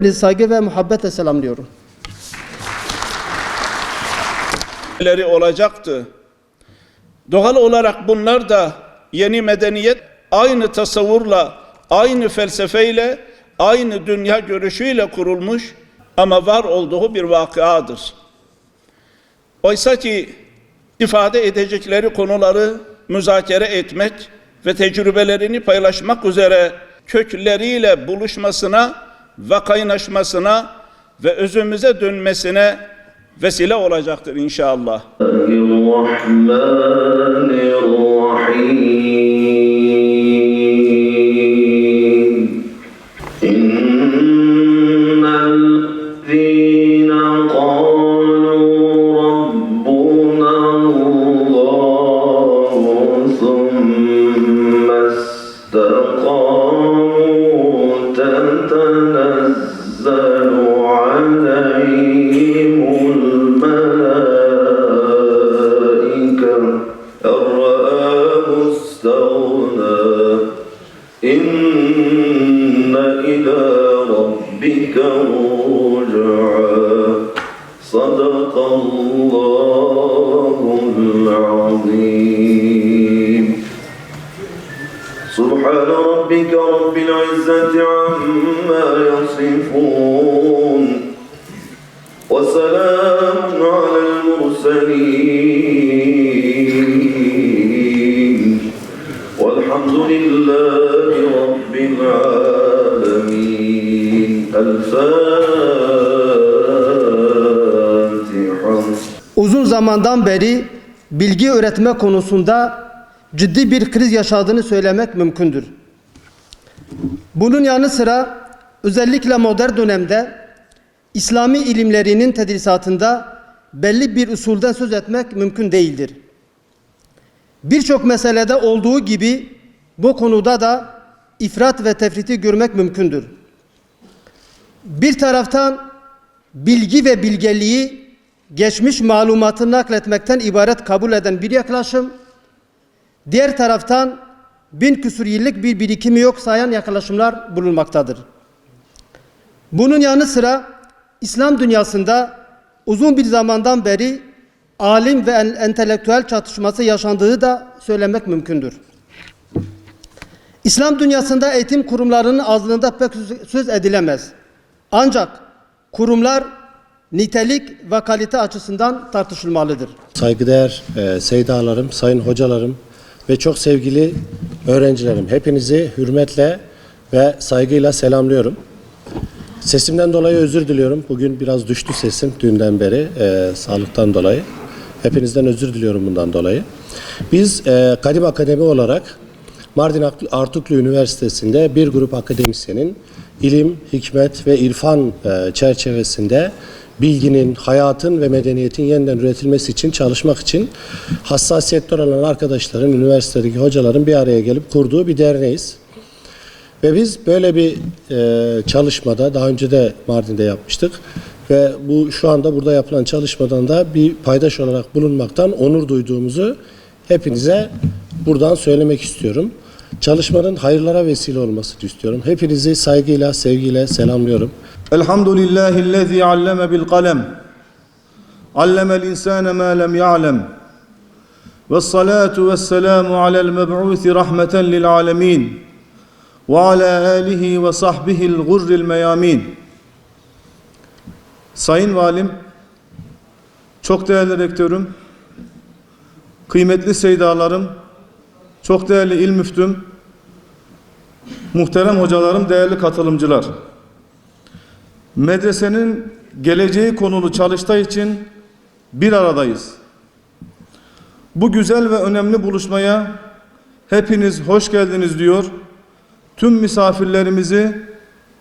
Saygı ve muhabbetle selamlıyorum. Olacaktı. Doğal olarak bunlar da yeni medeniyet aynı tasavvurla, aynı felsefeyle, aynı dünya görüşüyle kurulmuş ama var olduğu bir vakıadır. Oysa ki ifade edecekleri konuları müzakere etmek ve tecrübelerini paylaşmak üzere kökleriyle buluşmasına ve kaynaşmasına ve özümüze dönmesine vesile olacaktır inşallah. سبحان ربك رب العزة عما يصفون وسلام على المرسلين والحمد لله رب العالمين. الفاتحة. Uzun zamandan beri bilgi öğretme konusunda ciddi bir kriz yaşadığını söylemek mümkündür. Bunun yanı sıra özellikle modern dönemde İslami ilimlerinin tedrisatında belli bir usulden söz etmek mümkün değildir. Birçok meselede olduğu gibi bu konuda da ifrat ve tefriti görmek mümkündür. Bir taraftan bilgi ve bilgeliği geçmiş malumatı nakletmekten ibaret kabul eden bir yaklaşım, diğer taraftan 1000 küsur yıllık bir birikimi yok sayan yaklaşımlar bulunmaktadır. Bunun yanı sıra İslam dünyasında uzun bir zamandan beri alim ve entelektüel çatışması yaşandığı da söylemek mümkündür. İslam dünyasında eğitim kurumlarının azlığında pek söz edilemez. Ancak kurumlar nitelik ve kalite açısından tartışılmalıdır. Saygıdeğer seydalarım, sayın hocalarım ve çok sevgili öğrencilerim, hepinizi hürmetle ve saygıyla selamlıyorum. Sesimden dolayı özür diliyorum. Bugün biraz düştü sesim dünden beri sağlıktan dolayı. Hepinizden özür diliyorum bundan dolayı. Biz Kadim Akademi olarak Mardin Artuklu Üniversitesi'nde bir grup akademisyenin ilim, hikmet ve irfan çerçevesinde bilginin, hayatın ve medeniyetin yeniden üretilmesi için çalışmak için hassasiyetli olan arkadaşların, üniversitedeki hocaların bir araya gelip kurduğu bir derneğiz. Ve biz böyle bir çalışmada, daha önce de Mardin'de yapmıştık ve bu şu anda burada yapılan çalışmadan da bir paydaş olarak bulunmaktan onur duyduğumuzu hepinize buradan söylemek istiyorum. Çalışmanın hayırlara vesile olmasını istiyorum. Hepinizi saygıyla, sevgiyle selamlıyorum. Elhamdülillahillezî alleme bil kalem. Allemel insâne mâ lem ya'lem. Vessalâtu vesselâmu alel meb'ûsi rahmeten lil âlemîn. Ve alâ âlihi ve sahbihil gurril meyâmîn. Sayın Valim, çok değerli rektörüm, kıymetli seydalarım, çok değerli il müftüm, muhterem hocalarım, değerli katılımcılar. Medresenin geleceği konulu çalıştay için bir aradayız. Bu güzel ve önemli buluşmaya hepiniz hoş geldiniz diyor. Tüm misafirlerimizi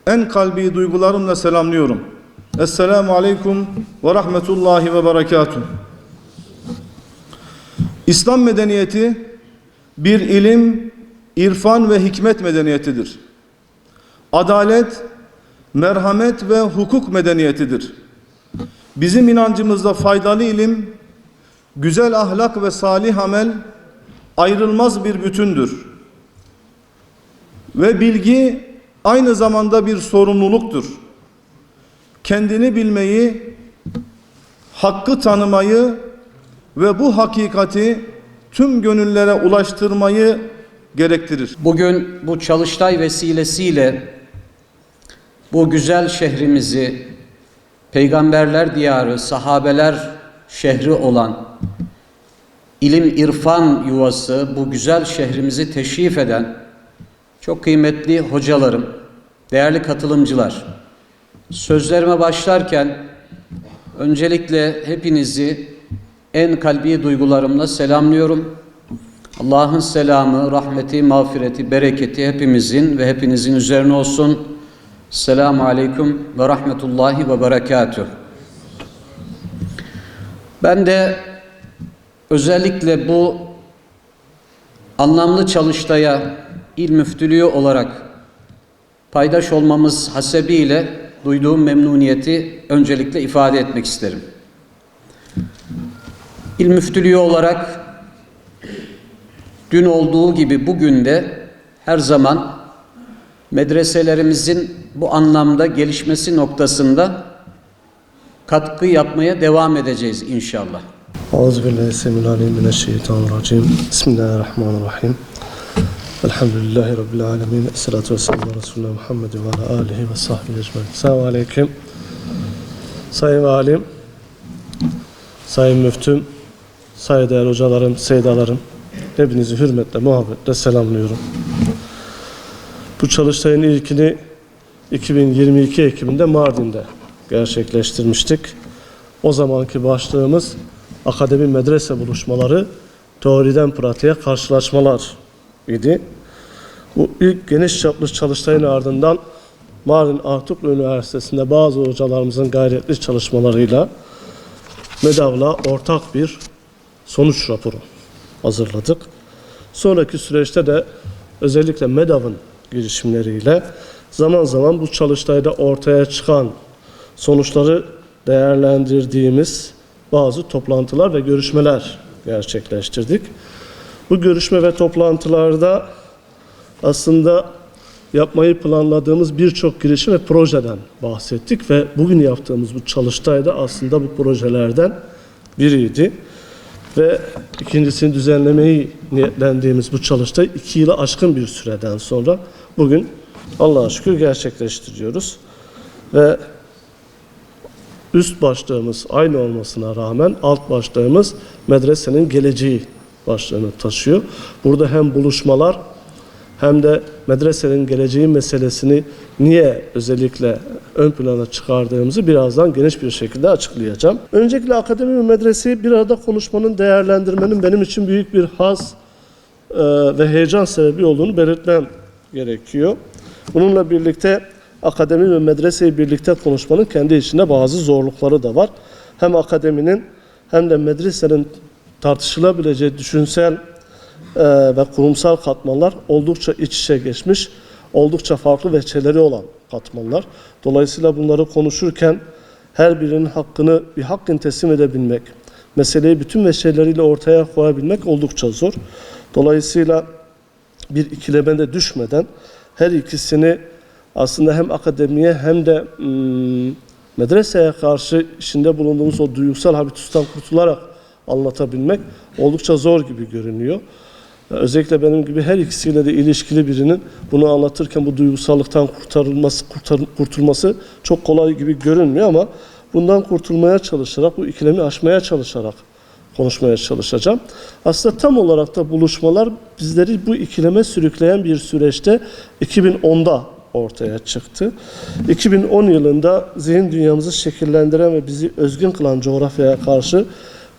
en kalbi duygularımla selamlıyorum. Esselamu aleyküm ve rahmetullahi ve berekatuhu. İslam medeniyeti bir ilim, irfan ve hikmet medeniyetidir. Adalet, merhamet ve hukuk medeniyetidir. Bizim inancımızda faydalı ilim, güzel ahlak ve salih amel ayrılmaz bir bütündür. Ve bilgi aynı zamanda bir sorumluluktur. kendini bilmeyi, hakkı tanımayı ve bu hakikati tüm gönüllere ulaştırmayı gerektirir. Bugün bu çalıştay vesilesiyle bu güzel şehrimizi, peygamberler diyarı, sahabeler şehri olan, ilim irfan yuvası, bu güzel şehrimizi teşrif eden çok kıymetli hocalarım, değerli katılımcılar, sözlerime başlarken öncelikle hepinizi en kalbi duygularımla selamlıyorum. Allah'ın selamı, rahmeti, mağfireti, bereketi hepimizin ve hepinizin üzerine olsun. Selamun Aleyküm ve Rahmetullahi ve Berekatuhu. Ben de özellikle bu anlamlı çalıştaya il müftülüğü olarak paydaş olmamız hasebiyle duyduğum memnuniyeti öncelikle ifade etmek isterim. İl müftülüğü olarak dün olduğu gibi bugün de her zaman medreselerimizin bu anlamda gelişmesi noktasında katkı yapmaya devam edeceğiz inşallah. Euzubillahimineşşeytanirracim. Bismillahirrahmanirrahim. Elhamdülillahi Rabbil alemin. Esselatu vesselamu ala Resulullah Muhammed ve ala alihi ve sahbihi ecmaîn. Selamun aleyküm. Sayın Valim, Sayın Müftüm, saygıdeğer hocalarım, seydalarım, hepinizi hürmetle, muhabbetle selamlıyorum. Bu çalıştayın ilkini 2022 Ekim'inde Mardin'de gerçekleştirmiştik. O zamanki başlığımız akademi medrese buluşmaları, teoriden pratiğe karşılaşmalar idi. Bu ilk geniş çaplı çalıştayın ardından Mardin Artuklu Üniversitesi'nde bazı hocalarımızın gayretli çalışmalarıyla MEDAV'la ortak bir sonuç raporu hazırladık. Sonraki süreçte de özellikle MEDAV'ın girişimleriyle zaman zaman bu çalıştayda ortaya çıkan sonuçları değerlendirdiğimiz bazı toplantılar ve görüşmeler gerçekleştirdik. Bu görüşme ve toplantılarda aslında yapmayı planladığımız birçok girişim ve projeden bahsettik ve bugün yaptığımız bu çalıştayda aslında bu projelerden biriydi. Ve ikincisini düzenlemeyi niyetlendiğimiz bu çalıştayı 2 yılı aşkın bir süreden sonra bugün Allah'a şükür gerçekleştiriyoruz. Ve üst başlığımız aynı olmasına rağmen alt başlığımız medresenin geleceği başlığını taşıyor. Burada hem buluşmalar hem de medresenin geleceği meselesini niye özellikle ön plana çıkardığımızı birazdan geniş bir şekilde açıklayacağım. Öncelikle akademi ve medreseyi bir arada konuşmanın, değerlendirmenin benim için büyük bir haz ve heyecan sebebi olduğunu belirtmem gerekiyor. Bununla birlikte akademi ve medreseyi birlikte konuşmanın kendi içinde bazı zorlukları da var. Hem akademinin hem de medresenin tartışılabileceği düşünsel ve kurumsal katmanlar oldukça iç içe geçmiş, oldukça farklı veçeleri olan katmanlar. Dolayısıyla bunları konuşurken her birinin hakkını bir hakkın teslim edebilmek, meseleyi bütün veçeleriyle ortaya koyabilmek oldukça zor. Dolayısıyla bir ikilemede düşmeden her ikisini aslında hem akademiye hem de medreseye karşı içinde bulunduğumuz o duygusal habitustan kurtularak anlatabilmek oldukça zor gibi görünüyor. Özellikle benim gibi her ikisiyle de ilişkili birinin bunu anlatırken bu duygusallıktan kurtulması çok kolay gibi görünmüyor ama bundan kurtulmaya çalışarak, bu ikilemi aşmaya çalışarak konuşmaya çalışacağım. Aslında tam olarak da buluşmalar bizleri bu ikileme sürükleyen bir süreçte 2010'da ortaya çıktı. 2010 yılında zihin dünyamızı şekillendiren ve bizi özgün kılan coğrafyaya karşı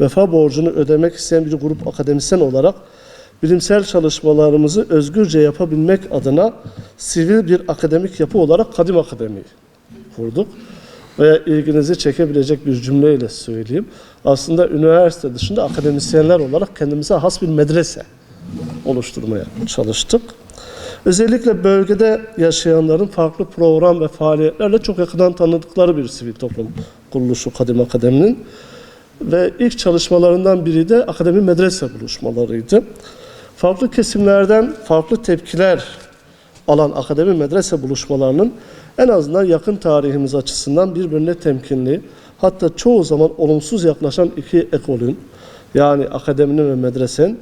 vefa borcunu ödemek isteyen bir grup akademisyen olarak bilimsel çalışmalarımızı özgürce yapabilmek adına sivil bir akademik yapı olarak Kadim Akademi'yi kurduk. Ve ilginizi çekebilecek bir cümleyle söyleyeyim. Aslında üniversite dışında akademisyenler olarak kendimize has bir medrese oluşturmaya çalıştık. Özellikle bölgede yaşayanların farklı program ve faaliyetlerle çok yakından tanıdıkları bir sivil toplum kuruluşu Kadim Akademi'nin. Ve ilk çalışmalarından biri de akademi medrese buluşmalarıydı. Farklı kesimlerden farklı tepkiler alan akademi medrese buluşmalarının en azından yakın tarihimiz açısından birbirine temkinli, hatta çoğu zaman olumsuz yaklaşan iki ekolün, yani akademinin ve medresenin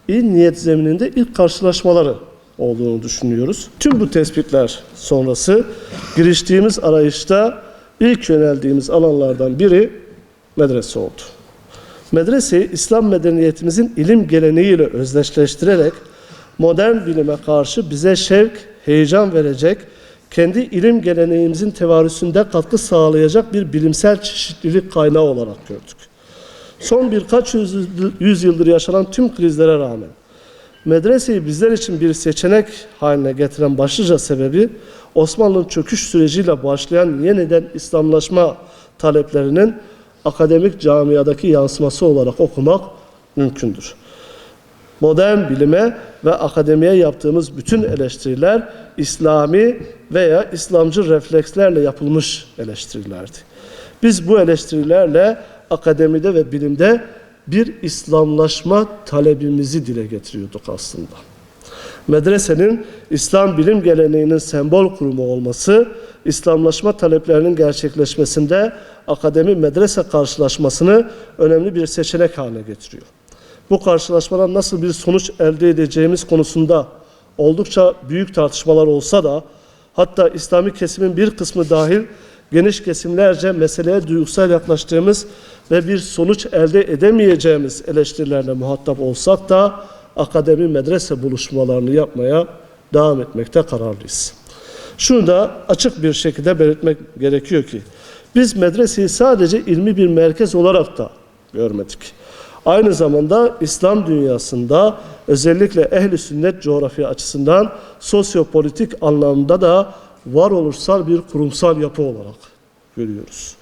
iyi niyet zemininde ilk karşılaşmaları olduğunu düşünüyoruz. Tüm bu tespitler sonrası giriştiğimiz arayışta ilk yöneldiğimiz alanlardan biri medrese oldu. Medreseyi İslam medeniyetimizin ilim geleneğiyle özdeşleştirerek modern bilime karşı bize şevk, heyecan verecek, kendi ilim geleneğimizin tevarüsünde katkı sağlayacak bir bilimsel çeşitlilik kaynağı olarak gördük. Son birkaç yüzyıldır yaşanan tüm krizlere rağmen medreseyi bizler için bir seçenek haline getiren başlıca sebebi Osmanlı'nın çöküş süreciyle başlayan yeniden İslamlaşma taleplerinin akademik camiadaki yansıması olarak okumak mümkündür. Modern bilime ve akademiye yaptığımız bütün eleştiriler İslami veya İslamcı reflekslerle yapılmış eleştirilerdi. Biz bu eleştirilerle akademide ve bilimde bir İslamlaşma talebimizi dile getiriyorduk aslında. Medresenin İslam bilim geleneğinin sembol kurumu olması, İslamlaşma taleplerinin gerçekleşmesinde akademi-medrese karşılaşmasını önemli bir seçenek haline getiriyor. Bu karşılaşmadan nasıl bir sonuç elde edeceğimiz konusunda oldukça büyük tartışmalar olsa da, hatta İslami kesimin bir kısmı dahil geniş kesimlerce meseleye duygusal yaklaştığımız ve bir sonuç elde edemeyeceğimiz eleştirilerle muhatap olsak da akademi medrese buluşmalarını yapmaya devam etmekte kararlıyız. Şunu da açık bir şekilde belirtmek gerekiyor ki biz medreseyi sadece ilmi bir merkez olarak da görmedik. Aynı zamanda İslam dünyasında özellikle ehl-i sünnet coğrafya açısından sosyopolitik anlamda da varoluşsal bir kurumsal yapı olarak görüyoruz.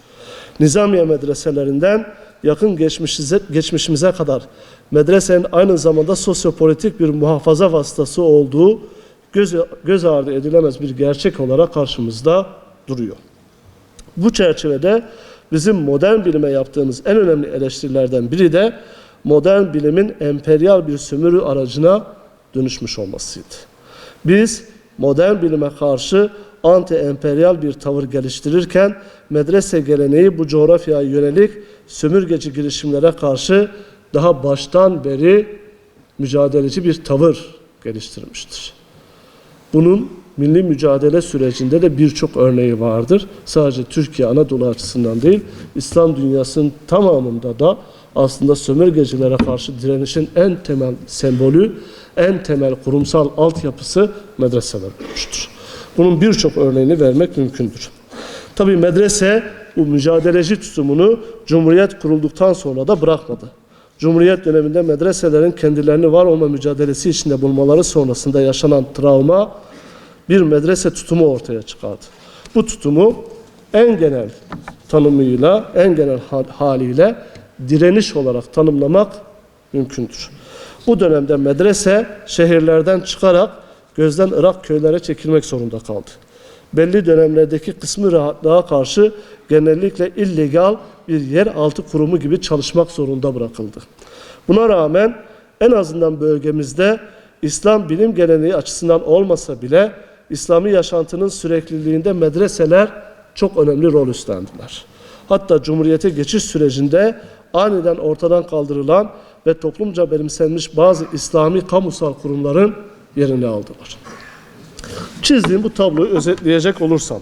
Nizamiye medreselerinden yakın geçmişimize kadar medresenin aynı zamanda sosyopolitik bir muhafaza vasıtası olduğu göz ardı edilemez bir gerçek olarak karşımızda duruyor. Bu çerçevede bizim modern bilime yaptığımız en önemli eleştirilerden biri de modern bilimin emperyal bir sömürü aracına dönüşmüş olmasıydı. Biz modern bilime karşı anti-emperyal bir tavır geliştirirken medrese geleneği bu coğrafyaya yönelik sömürgeci girişimlere karşı daha baştan beri mücadeleci bir tavır geliştirmiştir. Bunun milli mücadele sürecinde de birçok örneği vardır. Sadece Türkiye, Anadolu açısından değil, İslam dünyasının tamamında da aslında sömürgecilere karşı direnişin en temel sembolü, en temel kurumsal altyapısı medreseler olmuştur. Bunun birçok örneğini vermek mümkündür. Tabii medrese bu mücadeleci tutumunu Cumhuriyet kurulduktan sonra da bırakmadı. Cumhuriyet döneminde medreselerin kendilerini var olma mücadelesi içinde bulmaları sonrasında yaşanan travma bir medrese tutumu ortaya çıkardı. Bu tutumu en genel tanımıyla, en genel haliyle direniş olarak tanımlamak mümkündür. Bu dönemde medrese şehirlerden çıkarak gözden ırak köylere çekilmek zorunda kaldı. Belli dönemlerdeki kısmi rahatlığa karşı genellikle illegal bir yeraltı kurumu gibi çalışmak zorunda bırakıldı. Buna rağmen en azından bölgemizde İslam bilim geleneği açısından olmasa bile İslami yaşantının sürekliliğinde medreseler çok önemli rol üstlendiler. Hatta Cumhuriyet'e geçiş sürecinde aniden ortadan kaldırılan ve toplumca benimsenmiş bazı İslami kamusal kurumların yerini aldılar. Çizdiğim bu tabloyu özetleyecek olursam,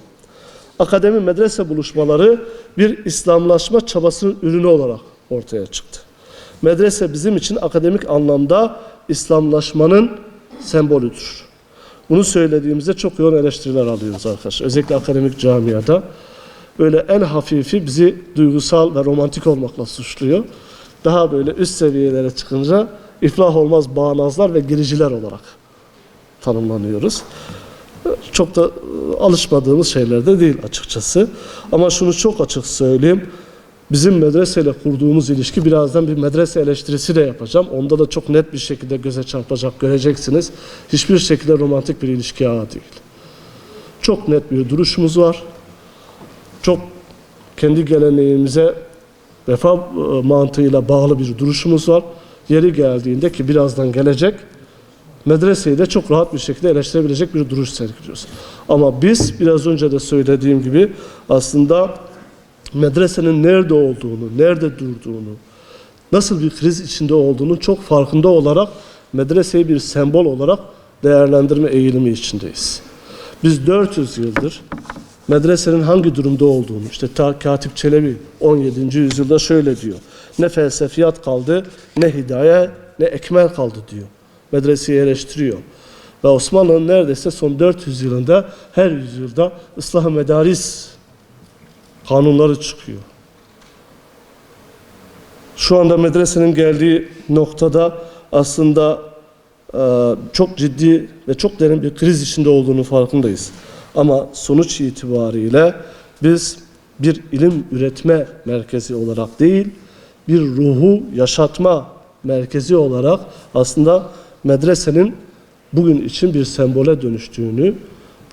akademi medrese buluşmaları bir İslamlaşma çabasının ürünü olarak ortaya çıktı. Medrese bizim için akademik anlamda İslamlaşmanın sembolüdür. Bunu söylediğimizde çok yoğun eleştiriler alıyoruz arkadaşlar. Özellikle akademik camiada. Böyle en hafifi bizi duygusal ve romantik olmakla suçluyor. Daha böyle üst seviyelere çıkınca iflah olmaz bağnazlar ve giriciler olarak tanımlanıyoruz. Çok da alışmadığımız şeyler de değil açıkçası. Ama şunu çok açık söyleyeyim. Bizim medreseyle kurduğumuz ilişki, birazdan bir medrese eleştirisi de yapacağım. Onda da çok net bir şekilde göze çarpacak, göreceksiniz. Hiçbir şekilde romantik bir ilişki ağı değil. Çok net bir duruşumuz var. Çok kendi geleneğimize vefa mantığıyla bağlı bir duruşumuz var. Yeri geldiğinde, ki birazdan gelecek, medreseyi de çok rahat bir şekilde eleştirebilecek bir duruş sergiliyoruz. Ama biz biraz önce de söylediğim gibi aslında medresenin nerede olduğunu, nerede durduğunu, nasıl bir kriz içinde olduğunu çok farkında olarak medreseyi bir sembol olarak değerlendirme eğilimi içindeyiz. Biz 400 yıldır medresenin hangi durumda olduğunu, işte Katip Çelebi 17. yüzyılda şöyle diyor. Ne felsefiyat kaldı, ne hidaye, ne ekmel kaldı diyor. Medreseyi eleştiriyor. Ve Osmanlı'nın neredeyse son 400 yılında her yüzyılda ıslah-ı medaris kanunları çıkıyor. Şu anda medresenin geldiği noktada aslında çok ciddi ve çok derin bir kriz içinde olduğunu farkındayız. Ama sonuç itibariyle biz bir ilim üretme merkezi olarak değil, bir ruhu yaşatma merkezi olarak aslında medresenin bugün için bir sembole dönüştüğünü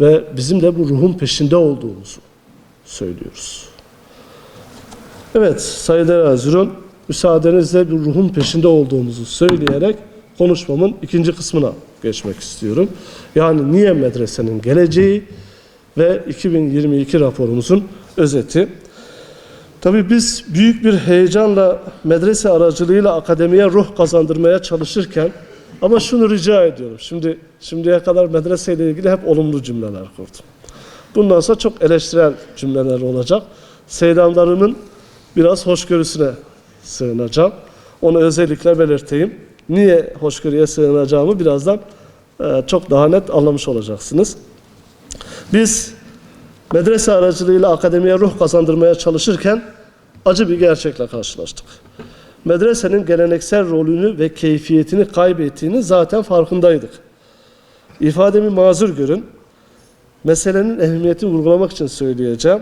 ve bizim de bu ruhun peşinde olduğumuzu söylüyoruz. Evet, Said Erzur'un müsaadenizle bir ruhun peşinde olduğumuzu söyleyerek konuşmamın ikinci kısmına geçmek istiyorum. Yani niye medresenin geleceği ve 2022 raporumuzun özeti. Tabii biz büyük bir heyecanla medrese aracılığıyla akademiye ruh kazandırmaya çalışırken ama şunu rica ediyorum. Şimdiye kadar medreseyle ilgili hep olumlu cümleler kurdum. Bundan sonra çok eleştirel cümleler olacak. Seydamlarımın biraz hoşgörüsüne sığınacağım. Onu özellikle belirteyim. Niye hoşgörüye sığınacağımı birazdan çok daha net anlamış olacaksınız. Biz medrese aracılığıyla akademiye ruh kazandırmaya çalışırken acı bir gerçekle karşılaştık. Medresenin geleneksel rolünü ve keyfiyetini kaybettiğini zaten farkındaydık. İfademi mazur görün. Meselenin ehemmiyetini vurgulamak için söyleyeceğim.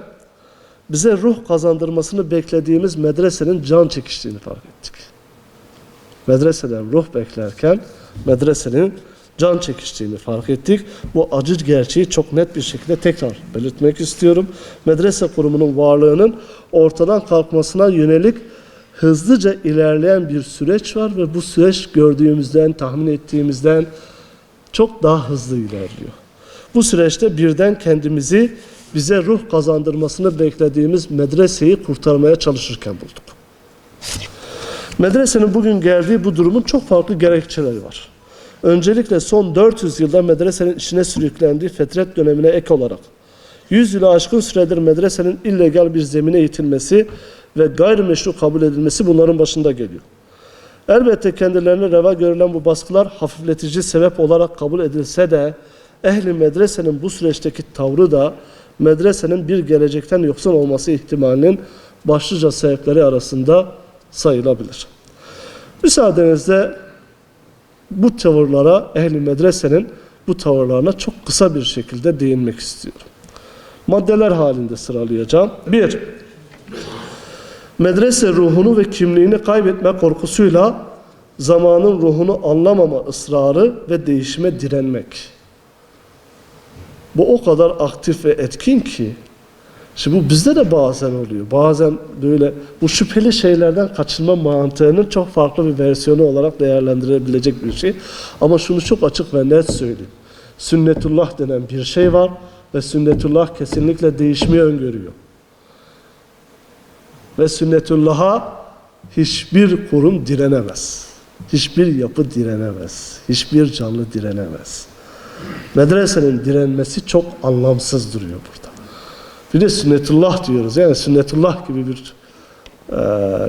Bize ruh kazandırmasını beklediğimiz medresenin can çekiştiğini fark ettik. Medreseden ruh beklerken medresenin can çekiştiğini fark ettik. Bu acı gerçeği çok net bir şekilde tekrar belirtmek istiyorum. Medrese kurumunun varlığının ortadan kalkmasına yönelik hızlıca ilerleyen bir süreç var ve bu süreç gördüğümüzden, tahmin ettiğimizden çok daha hızlı ilerliyor. Bu süreçte birden kendimizi bize ruh kazandırmasını beklediğimiz medreseyi kurtarmaya çalışırken bulduk. Medresenin bugün geldiği bu durumun çok farklı gerekçeleri var. Öncelikle son 400 yılda medresenin içine sürüklendiği fetret dönemine ek olarak 100 yılı aşkın süredir medresenin illegal bir zemine itilmesi ve gayrimeşru kabul edilmesi bunların başında geliyor. Elbette kendilerine reva görülen bu baskılar hafifletici sebep olarak kabul edilse de ehli medresenin bu süreçteki tavrı da medresenin bir gelecekten yoksun olması ihtimalinin başlıca sebepleri arasında sayılabilir. Müsaadenizle bu tavırlara, ehli medresenin bu tavırlarına çok kısa bir şekilde değinmek istiyorum. Maddeler halinde sıralayacağım. 1. Medrese ruhunu ve kimliğini kaybetme korkusuyla zamanın ruhunu anlamama ısrarı ve değişime direnmek. Bu o kadar aktif ve etkin ki, şimdi bu bizde de bazen oluyor. Bazen böyle bu şüpheli şeylerden kaçınma mantığının çok farklı bir versiyonu olarak değerlendirebilecek bir şey. Ama şunu çok açık ve net söyleyeyim. Sünnetullah denen bir şey var ve sünnetullah kesinlikle değişmeyi öngörüyor. Ve sünnetullah'a hiçbir kurum direnemez. Hiçbir yapı direnemez. Hiçbir canlı direnemez. Medresenin direnmesi çok anlamsız duruyor burada. Bir de sünnetullah diyoruz. Yani sünnetullah gibi bir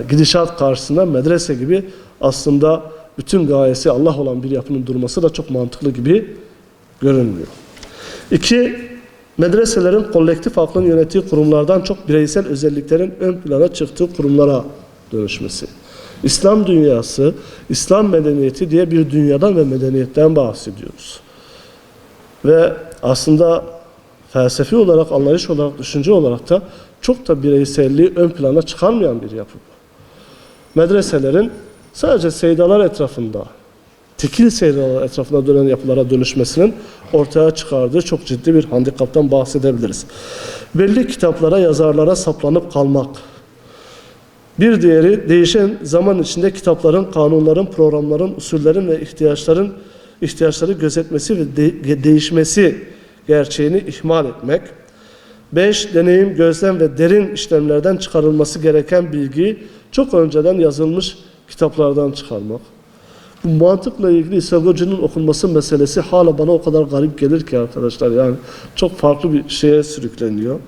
gidişat karşısında medrese gibi aslında bütün gayesi Allah olan bir yapının durması da çok mantıklı gibi görünmüyor. 2. Medreselerin kolektif aklın yönettiği kurumlardan çok bireysel özelliklerin ön plana çıktığı kurumlara dönüşmesi. İslam dünyası, İslam medeniyeti diye bir dünyadan ve medeniyetten bahsediyoruz. Ve aslında felsefi olarak, anlayış olarak, düşünce olarak da çok da bireyselliği ön plana çıkarmayan bir yapı bu. Medreselerin sadece seydalar etrafında, tekil seydalar etrafında dönen yapılara dönüşmesinin ortaya çıkardığı çok ciddi bir handikaptan bahsedebiliriz. Belli kitaplara, yazarlara saplanıp kalmak. Bir diğeri değişen zaman içinde kitapların, kanunların, programların, usullerin ve ihtiyaçların ihtiyaçları gözetmesi ve değişmesi gerçeğini ihmal etmek. 5. Deneyim, gözlem ve derin işlemlerden çıkarılması gereken bilgiyi çok önceden yazılmış kitaplardan çıkarmak. Bu mantıkla ilgili İshak Hoca'nın okunması meselesi hala bana o kadar garip gelir ki arkadaşlar. Yani çok farklı bir şeye sürükleniyor.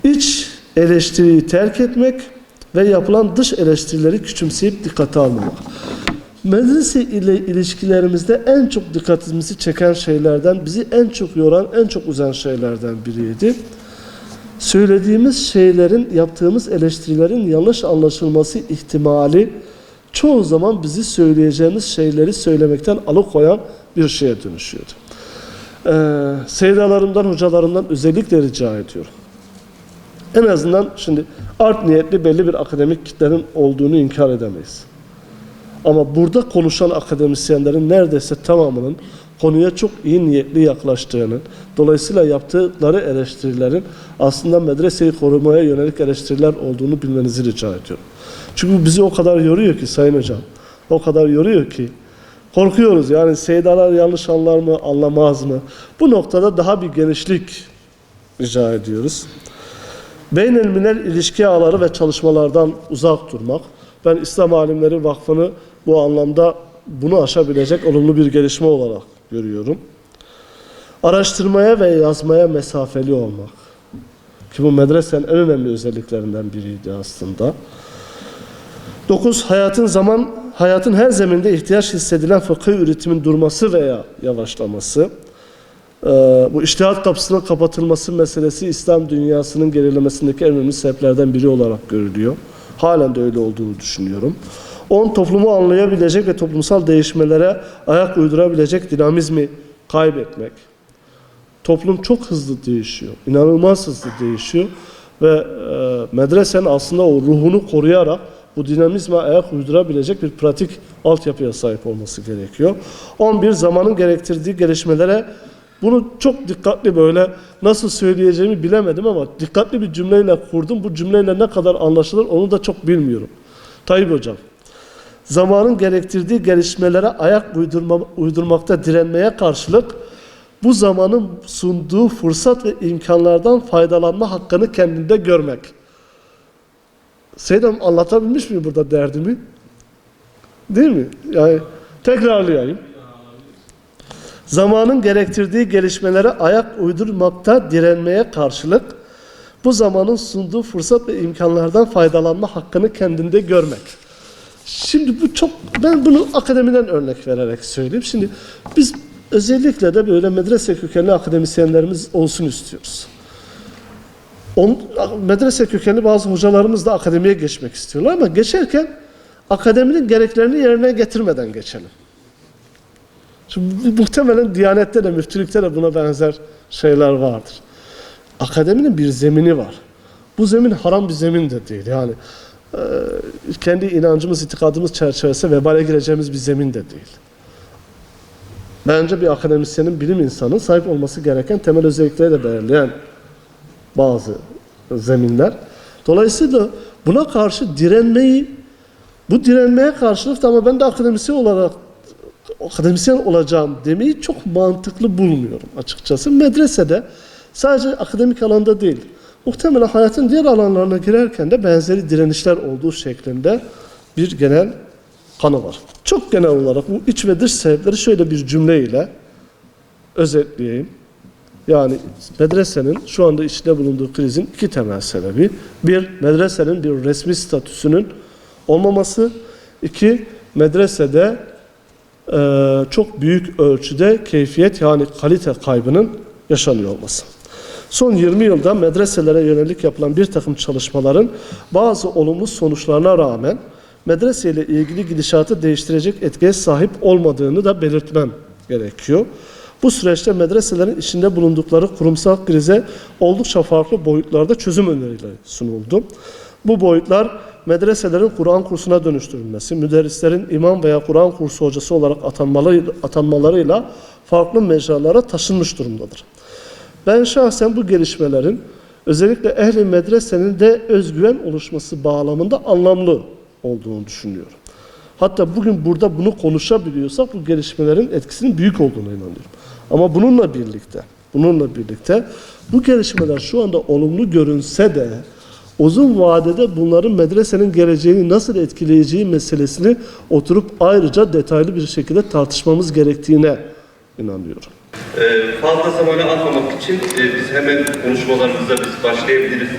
İç eleştiriyi terk etmek ve yapılan dış eleştirileri küçümseyip dikkate almamak. Medrese ile ilişkilerimizde en çok dikkatimizi çeken şeylerden, bizi en çok yoran, en çok üzen şeylerden biriydi. Söylediğimiz şeylerin, yaptığımız eleştirilerin yanlış anlaşılması ihtimali çoğu zaman bizi söyleyeceğimiz şeyleri söylemekten alıkoyan bir şeye dönüşüyordu. Seydalarımdan, hocalarımdan özellikle rica ediyorum. En azından şimdi art niyetli belli bir akademik kitlenin olduğunu inkar edemeyiz. Ama burada konuşan akademisyenlerin neredeyse tamamının konuya çok iyi niyetli yaklaştığını, dolayısıyla yaptıkları eleştirilerin aslında medreseyi korumaya yönelik eleştiriler olduğunu bilmenizi rica ediyorum. Çünkü bu bizi o kadar yoruyor ki Sayın Hocam, o kadar yoruyor ki korkuyoruz. Yani seydalar yanlış anlar mı, anlamaz mı? Bu noktada daha bir genişlik rica ediyoruz. Beynelmilel ilişki ağları ve çalışmalardan uzak durmak. Ben İslam Alimleri Vakfı'nı bu anlamda bunu aşabilecek olumlu bir gelişme olarak görüyorum. Araştırmaya ve yazmaya mesafeli olmak. Ki bu medresenin en önemli özelliklerinden biriydi aslında. 9. Hayatın her zeminde ihtiyaç hissedilen fıkıh üretimin durması veya yavaşlaması. Bu içtihat kapısının kapatılması meselesi İslam dünyasının gerilemesindeki en önemli sebeplerden biri olarak görülüyor. Halen de öyle olduğunu düşünüyorum. 10. Toplumu anlayabilecek ve toplumsal değişmelere ayak uydurabilecek dinamizmi kaybetmek. Toplum çok hızlı değişiyor. İnanılmaz hızlı değişiyor. Ve medresenin aslında o ruhunu koruyarak bu dinamizme ayak uydurabilecek bir pratik altyapıya sahip olması gerekiyor. 11. Zamanın gerektirdiği gelişmelere, bunu çok dikkatli böyle nasıl söyleyeceğimi bilemedim ama dikkatli bir cümleyle kurdum. Bu cümleyle ne kadar anlaşılır onu da çok bilmiyorum. Tayyip Hocam, zamanın gerektirdiği gelişmelere ayak uydurmakta direnmeye karşılık bu zamanın sunduğu fırsat ve imkanlardan faydalanma hakkını kendinde görmek. Seydam anlatabilmiş miyim burada derdimi? Değil mi? Yani tekrarlayayım. Zamanın gerektirdiği gelişmelere ayak uydurmakta direnmeye karşılık bu zamanın sunduğu fırsat ve imkanlardan faydalanma hakkını kendinde görmek. Şimdi bu çok, ben bunu akademiden örnek vererek söyleyeyim. Şimdi biz özellikle de böyle medrese kökenli akademisyenlerimiz olsun istiyoruz. Medrese kökenli bazı hocalarımız da akademiye geçmek istiyorlar ama geçerken akademinin gereklerini yerine getirmeden geçelim. Şimdi muhtemelen Diyanet'te de, müftülükte de buna benzer şeyler vardır. Akademinin bir zemini var. Bu zemin haram bir zemin de değil. Yani kendi inancımız, itikadımız çerçevesinde vebale gireceğimiz bir zemin de değil. Bence bir akademisyenin, bilim insanının sahip olması gereken temel özellikleri de belirleyen bazı zeminler. Dolayısıyla buna karşı direnmeyi, bu direnmeye karşılık da ama ben de akademisyen olacağım demeyi çok mantıklı bulmuyorum açıkçası. Medresede sadece akademik alanda değil, muhtemelen hayatın diğer alanlarına girerken de benzeri direnişler olduğu şeklinde bir genel kanı var. Çok genel olarak bu iç ve dış sebepleri şöyle bir cümleyle özetleyeyim. Yani medresenin şu anda içinde bulunduğu krizin iki temel sebebi. Bir, medresenin bir resmi statüsünün olmaması. İki, medresede çok büyük ölçüde keyfiyet yani kalite kaybının yaşanıyor olması. Son 20 yılda medreselere yönelik yapılan bir takım çalışmaların bazı olumlu sonuçlarına rağmen medrese ile ilgili gidişatı değiştirecek etkiye sahip olmadığını da belirtmem gerekiyor. Bu süreçte medreselerin içinde bulundukları kurumsal krize oldukça farklı boyutlarda çözüm önerileri sunuldu. Bu boyutlar medreselerin Kur'an kursuna dönüştürülmesi, müderrislerin imam veya Kur'an kursu hocası olarak atanmalarıyla farklı mecralara taşınmış durumdadır. Ben şahsen bu gelişmelerin özellikle ehli medresenin de özgüven oluşması bağlamında anlamlı olduğunu düşünüyorum. Hatta bugün burada bunu konuşabiliyorsak bu gelişmelerin etkisinin büyük olduğuna inanıyorum. Ama bununla birlikte bu gelişmeler şu anda olumlu görünse de uzun vadede bunların medresenin geleceğini nasıl etkileyeceği meselesini oturup ayrıca detaylı bir şekilde tartışmamız gerektiğine inanıyorum. Fazla zamanı almamak için biz hemen konuşmalarımıza başlayabiliriz.